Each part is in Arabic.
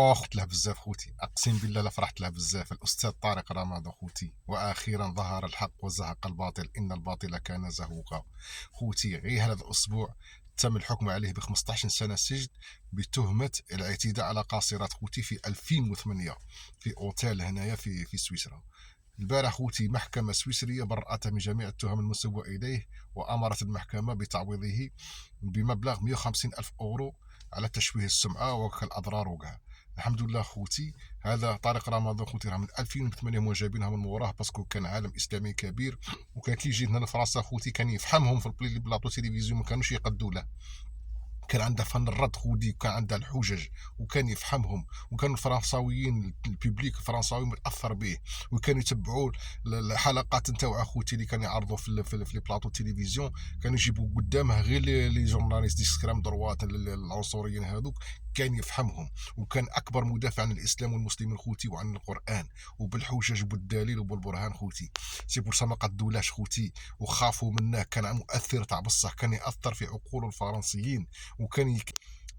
فرحت له بزاف خوتي، اقسم بالله لا فرحت له بزاف الاستاذ طارق رمضان خوتي. واخيرا ظهر الحق وزهق الباطل ان الباطل كان زهوقا. خوتي غير هذا الاسبوع تم الحكم عليه ب 15 سنه سجن بتهمه الاعتداء على قاصرات خوتي في 2008 في اوتيل هنايا في سويسرا. البارح خوتي محكمة سويسرية برأته من جميع التهم المنسوبة إليه، وأمرت المحكمة بتعويضه بمبلغ 150 ألف أورو على تشويه السمعة وكالأضرار وكاع. الحمد لله خوتي، هذا طارق رمضان خوتي راه من 2008 هما جايبينها من موراه باسكو كان عالم اسلامي كبير، وكان كيجي هنا لفرنسا خوتي كان يفهمهم في البلاطو تيليفزيون، ما كانوش يقدوا له. كان عنده فن الرد خودي، وكان عنده الحجج وكان يفهمهم، وكان الفرنساويين الببليك الفرنساوي متاثر به، وكانوا يتبعوا الحلقات نتاعو اخوتي اللي كان يعرضوا في لي بلاطو تيليفزيون. كانوا يجيبوا قدامه غير لي جورناليست ديسكريم دروات العنصريين هذوك، كان يفهمهم، وكان اكبر مدافع عن الاسلام والمسلمين خوتي وعن القران، وبالحجج وبالدليل وبالبرهان خوتي. سي بور سا ما قدولاش خوتي وخافوا منه، كان مؤثر تاع بصح، كان ياثر في عقول الفرنسيين، وكان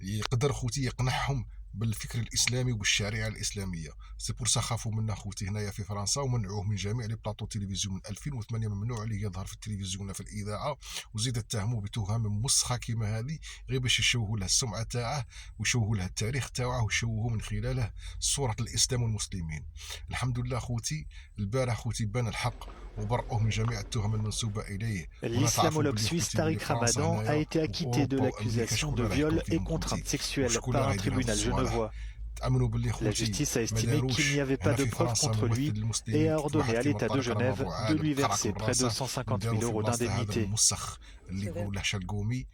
يقدر خوتي يقنعهم بالفكر الاسلامي وبالشريعه الاسلاميه. سي بور سا خافوا منه خوتي هنايا في فرنسا، ومنعوه من جميع لي بلاطو تلفزيون من 2008، ممنوع عليه يظهر في التلفزيون ولا في الاذاعه، وزيد اتهموه بتهم مسخه كيما هذه غير باش يشوهوا له السمعه تاعه ويشوهوا له التاريخ تاعه ويشوهوا من خلاله صوره الاسلام والمسلمين. الحمد لله خوتي، البارح خوتي بان الحق وبرئوه من جميع التهم المنسوبه اليه. ونتعرفوا L'islamologue باللي suisse خوتي باللي Tariq فرنسا Ramadan a هنايا été acquitté de واوروبا وامريكا l'accusation شكون de اللي راح يحكم viol et فيهم contrainte خوتي، sexuelle وشكون اللي par راح un يدير هاد tribunal الصوالح. genevois. تامنوا باللي La خوتي justice a ما estimé qu'il n'y داروش avait pas هنا de في preuves فرنسا contre ممثل lui et المسلمين a كيف ordonné واحد à كيما l'État de طارق Genève رمضان de عالم lui قرعكم verser près de راسه 150 وداروا 000 في euros بلاصته هذا d'indemnité. المسخ اللي يقول شلقومي.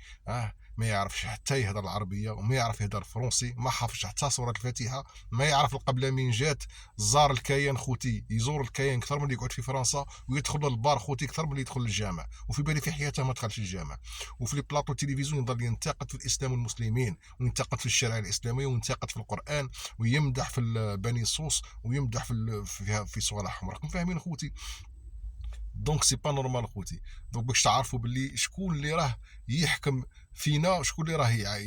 ما يعرفش حتى يهضر العربيه وما يعرف يهضر فرنسي، ما حافظش حتى سوره الفاتحه، ما يعرف القبله من جات. زار الكيان خوتي، يزور الكيان اكثر من اللي يقعد في فرنسا، ويدخل للبار خوتي اكثر من اللي يدخل للجامع، وفي بالي في حياته ما دخلش الجامع. وفي لي بلاطو تلفزيون يضل ينتقد في الاسلام والمسلمين، وينتقد في الشريعه الاسلاميه، وينتقد في القران، ويمدح في بني صوص، ويمدح في صوالح راكم فاهمين خوتي. دونك سي با نورمال خوتي. دونك باش تعرفوا باللي شكون اللي راه يحكم فينا، شكون اللي راه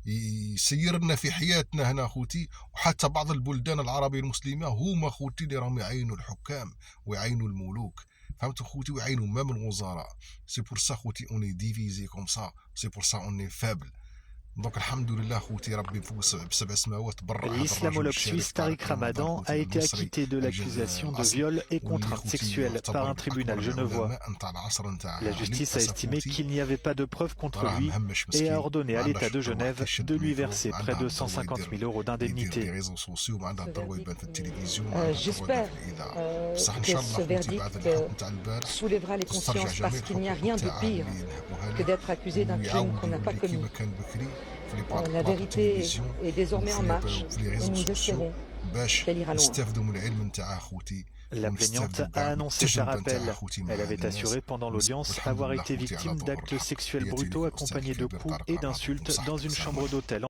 يسير لنا في حياتنا هنا خوتي، وحتى بعض البلدان العربيه المسلمه هما خوتي اللي راهم يعينوا الحكام ويعينوا الملوك. فهمتوا خوتي؟ ويعينوا مام الوزراء. سي بور سا خوتي اوني ديفيزي كوم سا، سي بور سا اوني فابل. دونك الحمد لله خوتي، ربي فوق بسبع سماوات برا هذا الرجل L'islamologue الشريف suisse طارق Tariq رمضان Ramadan a خوتي été المصري acquitté de l'accusation de الاصل، viol et واللي contrainte خوتي sexuelle par يعتبر un من tribunal اكبر genevois. العلماء نتاع العصر La نتاعها. justice a للاسف estimé خوتي qu'il n'y avait pas de preuves contre راه lui مهمش et a مسكين، ordonné ما à l'État عندهاش de الدروة حتى Genève يشد de lui الميكرو، verser ما près عندها de الدروة 150 000 euros يدير لي d'indemnité. ريزو سوسيو، ما عندها Ce الدروة يبان verdict, في التلفزيون، ما عندها الدروة يبان j'espère في الاذاعة. بصح ان que شاء الله ce خوتي بعد verdict الحكم تاع البارح soulèvera les تسترجع consciences جميع parce qu'il n'y a الحقوق rien de تاعها pire اللي نهبوها que له، d'être accusé d'un crime ويعاود qu'on n'a pas يولي كيما commis. كان بكري في لي La بلاطو vérité تلفزيون est désormais en marche وفي لي et ريزو nous سوسيو، espérons باش qu'elle ira loin. نستافدوا من العلم نتاعها خوتي، La plaignante ونستافدوا a كاع من annoncé faire التجربه نتاعها appel. خوتي Elle مع هاد avait الناس. assuré pendant l'audience والحمد avoir لله été خوتي على victime ظهور d'actes الحق. sexuels تحياتي brutaux لك الاستاذ accompagnés de الكبير coups طارق et رمضان، d'insultes dans وصحتك une السلام chambre عليكم. d'hôtel